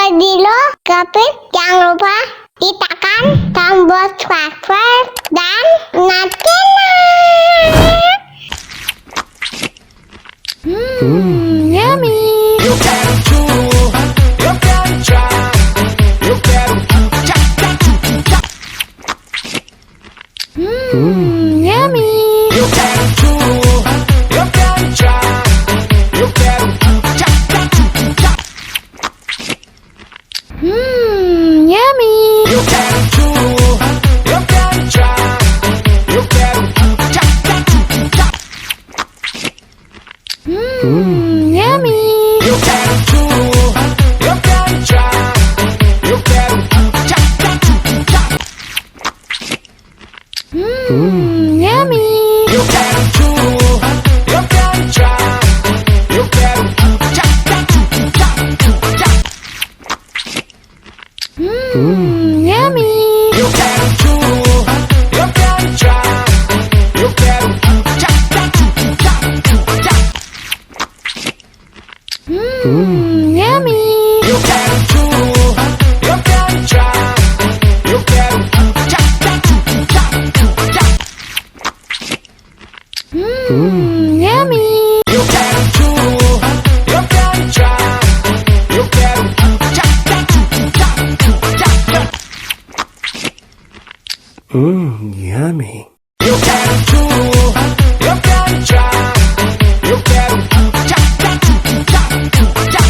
Dilo, Gapit, jangan lupa ditekan tombol subscribe dan nyalakan. Yummy. Eu quero tudo, eu quero já, eu quero tchá, tchá, tchá. Yummy. Eu quero tudo, eu quero já, eu quero tchá, tchá, tchá. Yummy. Eu quero tudo, eu quero já, eu quero tchá, tchá, tchá. Yummy. Eu quero tudo, eu quero já, eu quero tchá, tchá, tchá. Yummy. Eu quero tudo, eu quero já, eu quero tchá, tchá, tchá, tchá. Yummy. Eu quero tudo, eu quero já, eu quero tchá, tchá, tchá, tchá. Yummy. Eu quero tudo, eu quero já, eu quero tchá, tchá, tchá, tchá. Yummy. Eu quero tudo, eu quero já, eu quero tchá, tchá, tchá, tchá. Yummy. Eu quero tudo, eu quero já, eu quero tchá, tchá, tchá, tchá.